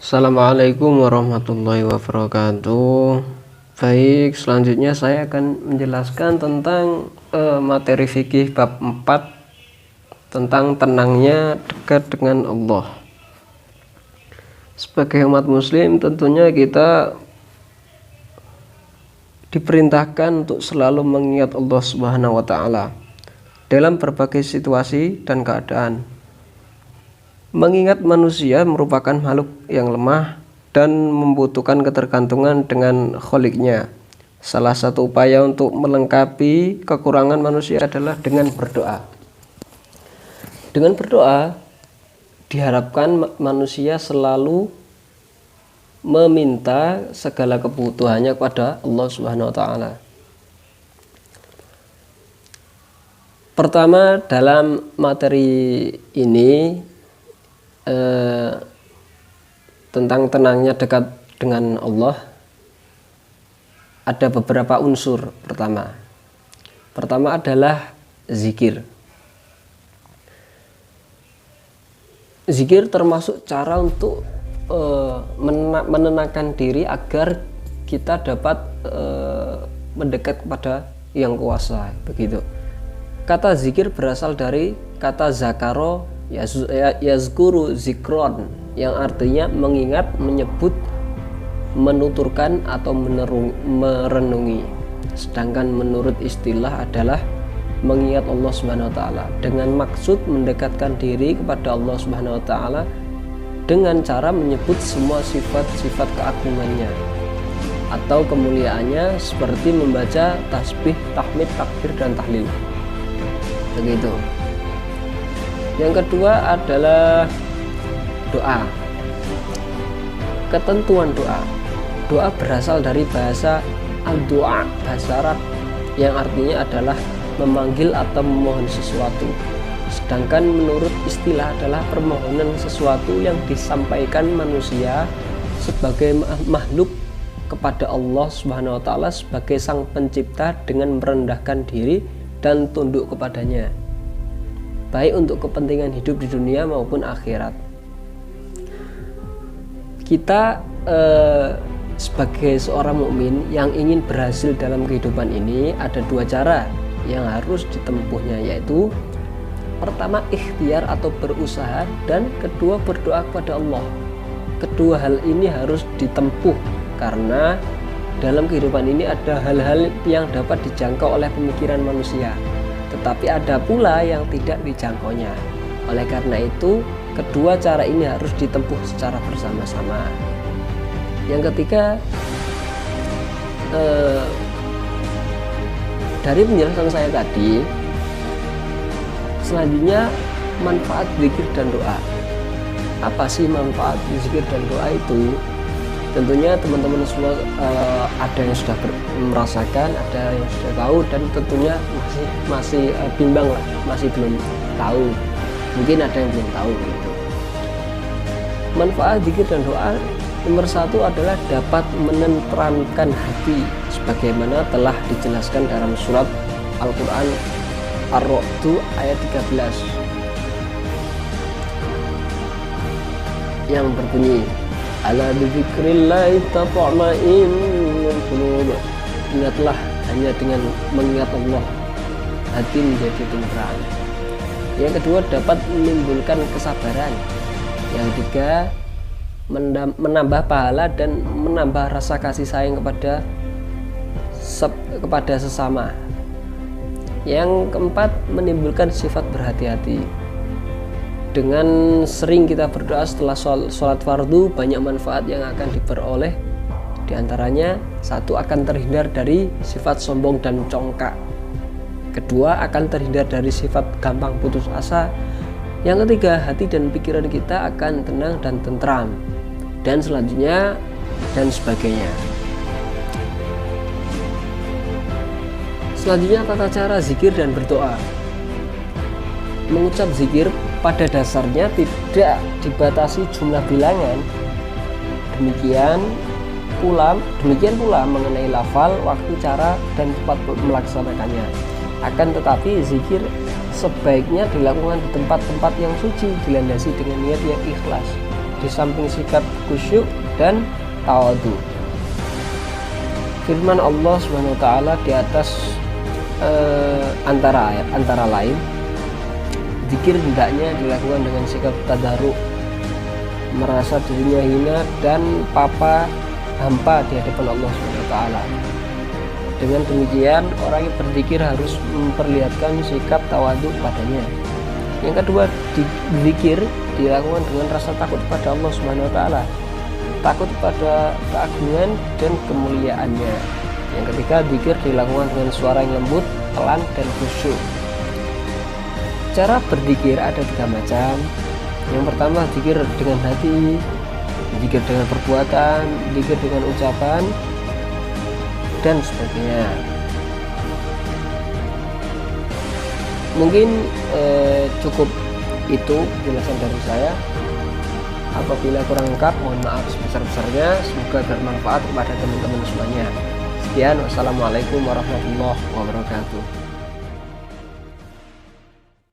Assalamualaikum warahmatullahi wabarakatuh. Baik, selanjutnya saya akan menjelaskan tentang materi fikih bab 4 tentang tenangnya dekat dengan Allah. Sebagai umat muslim tentunya kita diperintahkan untuk selalu mengingat Allah Subhanahu wa taala dalam berbagai situasi dan keadaan. Mengingat manusia merupakan makhluk yang lemah dan membutuhkan ketergantungan dengan Kholiknya. Salah satu upaya untuk melengkapi kekurangan manusia adalah dengan berdoa. Dengan berdoa diharapkan manusia selalu meminta segala kebutuhannya kepada Allah Subhanahu wa taala. Pertama, dalam materi ini tentang tenangnya dekat dengan Allah ada beberapa unsur. Pertama adalah zikir. Zikir termasuk cara untuk menenangkan diri agar kita dapat mendekat kepada yang kuasa, begitu. Kata zikir berasal dari kata zakaro yazkuru zikron, yang artinya mengingat, menyebut, menuturkan atau merenungi. Sedangkan menurut istilah adalah mengingat Allah Subhanahu wa taala dengan maksud mendekatkan diri kepada Allah Subhanahu wa taala dengan cara menyebut semua sifat-sifat keagungannya atau kemuliaannya seperti membaca tasbih, tahmid, takbir dan tahlil. Begitu. Yang kedua adalah doa. Ketentuan doa. Doa berasal dari bahasa al-doa, bahasa Arab, yang artinya adalah memanggil atau memohon sesuatu. Sedangkan menurut istilah adalah permohonan sesuatu yang disampaikan manusia sebagai makhluk kepada Allah Subhanahu wa taala sebagai sang pencipta dengan merendahkan diri dan tunduk kepadanya, baik untuk kepentingan hidup di dunia maupun akhirat. Kita sebagai seorang mukmin yang ingin berhasil dalam kehidupan ini ada dua cara yang harus ditempuhnya, yaitu pertama ikhtiar atau berusaha, dan kedua berdoa kepada Allah. Kedua hal ini harus ditempuh karena dalam kehidupan ini ada hal-hal yang dapat dijangkau oleh pemikiran manusia, tetapi ada pula yang tidak dijangkaunya. Oleh karena itu, kedua cara ini harus ditempuh secara bersama-sama. Yang ketiga, dari penjelasan saya tadi, selanjutnya manfaat zikir dan doa. Apa sih manfaat zikir dan doa itu? Tentunya teman-teman semua ada yang sudah merasakan, ada yang sudah tahu, dan tentunya masih bimbang lah, masih belum tahu. Mungkin ada yang belum tahu gitu. Manfaat zikir dan doa nomor satu adalah dapat menenteramkan hati, sebagaimana telah dijelaskan dalam surat Al-Quran Ar-Ra'd ayat 13 yang berbunyi, ala bizikrillahi tatma'innul qulub. Ingatlah, hanya dengan mengingat Allah hati menjadi tentram. Yang kedua, dapat menimbulkan kesabaran. Yang ketiga, menambah pahala dan menambah rasa kasih sayang kepada sesama. Yang keempat, menimbulkan sifat berhati-hati. Dengan sering kita berdoa setelah sholat fardu, banyak manfaat yang akan diperoleh. Di antaranya, satu, akan terhindar dari sifat sombong dan congkak. Kedua, akan terhindar dari sifat gampang putus asa. Yang ketiga, hati dan pikiran kita akan tenang dan tentram. Dan selanjutnya, dan sebagainya. Selanjutnya, tata cara zikir dan berdoa. Mengucap zikir pada dasarnya tidak dibatasi jumlah bilangan. Demikian pula mengenai lafal, waktu, cara, dan tempat melaksanakannya. Akan tetapi zikir sebaiknya dilakukan di tempat-tempat yang suci, dilandasi dengan niat yang ikhlas. di samping sikap khusyuk dan tawadhu. Firman Allah Subhanahu wa taala di atas antara lain, zikir hendaknya dilakukan dengan sikap tadarruk, merasa dirinya hina dan hampa di hadapan Allah Subhanahu wa taala. Dengan demikian, orang yang berzikir harus memperlihatkan sikap tawadhu padanya. Yang kedua, zikir dilakukan dengan rasa takut pada Allah Subhanahu wa taala, takut pada keagungan dan kemuliaannya. Yang ketiga, zikir dilakukan dengan suara yang lembut, pelan, dan khusyuk. Cara berzikir ada 3 macam. Yang pertama, zikir dengan hati, zikir dengan perbuatan, zikir dengan ucapan, dan sebagainya. Mungkin cukup itu penjelasan dari saya. Apabila kurang lengkap, mohon maaf sebesar-besarnya. Semoga bermanfaat kepada teman-teman semuanya. Sekian, wassalamualaikum warahmatullahi wabarakatuh.